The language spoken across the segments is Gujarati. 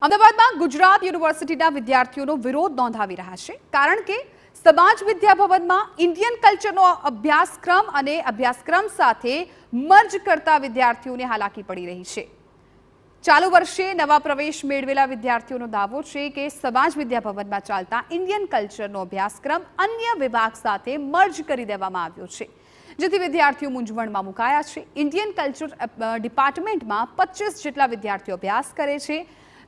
અમદાવાદમાં ગુજરાત યુનિવર્સિટીના વિદ્યાર્થીઓનો વિરોધ નોંધાવી રહ્યા છે કારણ કે સમાજ વિદ્યા ભવનમાં ઇન્ડિયન કલ્ચરનો અભ્યાસક્રમ અને અભ્યાસક્રમ સાથે મર્જ કરતા વિદ્યાર્થીઓને હાલાકી પડી રહી છે। ચાલુ વર્ષે નવા પ્રવેશ મેળવેલા વિદ્યાર્થીઓનો દાવો છે કે સમાજ વિદ્યા ભવનમાં ચાલતા ઇન્ડિયન કલ્ચરનો અભ્યાસક્રમ અન્ય વિભાગ સાથે મર્જ કરી દેવામાં આવ્યો છે, જેથી વિદ્યાર્થીઓ મૂંઝવણમાં મુકાયા છે। ઇન્ડિયન કલ્ચર ડિપાર્ટમેન્ટમાં 25 જેટલા વિદ્યાર્થીઓ અભ્યાસ કરે છે।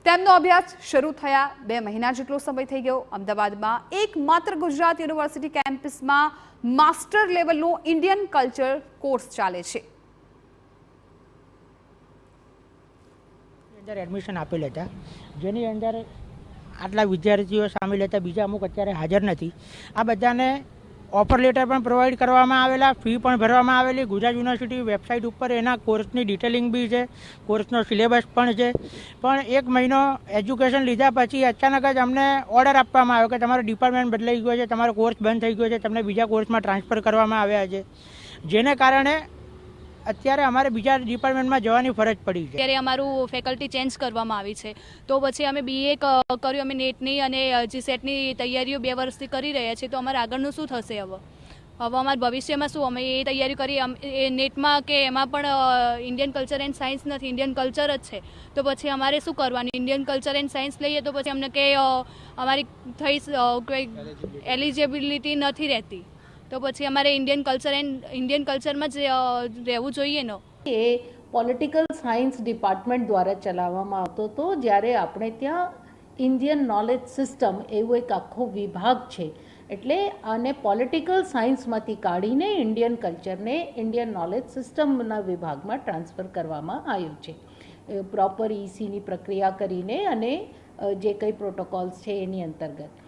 તેમનો અભ્યાસ શરૂ થયા 2 મહિના જેટલો સમય થઈ ગયો। અમદાવાદમાં એકમાત્ર ગુજરાત યુનિવર્સિટી કેમ્પસમાં માસ્ટર લેવલનો ઇન્ડિયન કલ્ચર કોર્સ ચાલે છે। એડમિશન આપેલ હતા, જેની અંદર આટલા વિદ્યાર્થીઓ સામેલ હતા, બીજા અમુક અત્યારે હાજર નથી। આ બધાને ઓફર લેટર પણ પ્રોવાઈડ કરવામાં આવેલા, ફી પણ ભરવામાં આવેલી। ગુજરાત યુનિવર્સિટી વેબસાઇટ ઉપર એના કોર્સની ડિટેલિંગ બી છે, કોર્સનો સિલેબસ પણ છે। પણ 1 મહિનો એજ્યુકેશન લીધા પછી અચાનક જ અમને ઓર્ડર આપવામાં આવ્યો કે તમારો ડિપાર્ટમેન્ટ બદલાઈ ગયો છે, તમારો કોર્સ બંધ થઈ ગયો છે, તમને બીજા કોર્સમાં ટ્રાન્સફર કરવામાં આવ્યા છે, જેને કારણે અત્યારે અમારે બીજા ડિપાર્ટમેન્ટમાં જવાની ફરજ પડી છે। અત્યારે અમારું ફેકલ્ટી ચેન્જ કરવામાં આવી છે, તો પછી અમે બીએ કર્યું, અમે નેટની અને જીસેટની તૈયારીઓ 2 વર્ષથી કરી રહ્યા છીએ, તો અમારે આગળનું શું થશે? હવે અમારા ભવિષ્યમાં શું? અમે એ તૈયારી કરી એ નેટમાં કે એમાં પણ ઇન્ડિયન કલ્ચર એન્ડ સાયન્સ નથી, ઇન્ડિયન કલ્ચર જ છે, તો પછી અમારે શું કરવાનું? ઇન્ડિયન કલ્ચર એન્ડ સાયન્સ લઈએ તો પછી અમને કે અમારી કોઈ એલિજિબિલિટી નથી રહેતી, તો પછી અમારે ઇન્ડિયન કલ્ચરમાં જ રહેવું જોઈએ ને। એ પોલિટિકલ સાયન્સ ડિપાર્ટમેન્ટ દ્વારા ચલાવવામાં આવતો હતો, જ્યારે આપણે ત્યાં ઇન્ડિયન નોલેજ સિસ્ટમ એવું એક આખો વિભાગ છે, એટલે આને પોલિટિકલ સાયન્સમાંથી કાઢીને ઇન્ડિયન કલ્ચરને ઇન્ડિયન નોલેજ સિસ્ટમના વિભાગમાં ટ્રાન્સફર કરવામાં આવ્યું છે। પ્રોપર ઈસીની પ્રક્રિયા કરીને અને જે કંઈ પ્રોટોકોલ્સ છે એની અંતર્ગત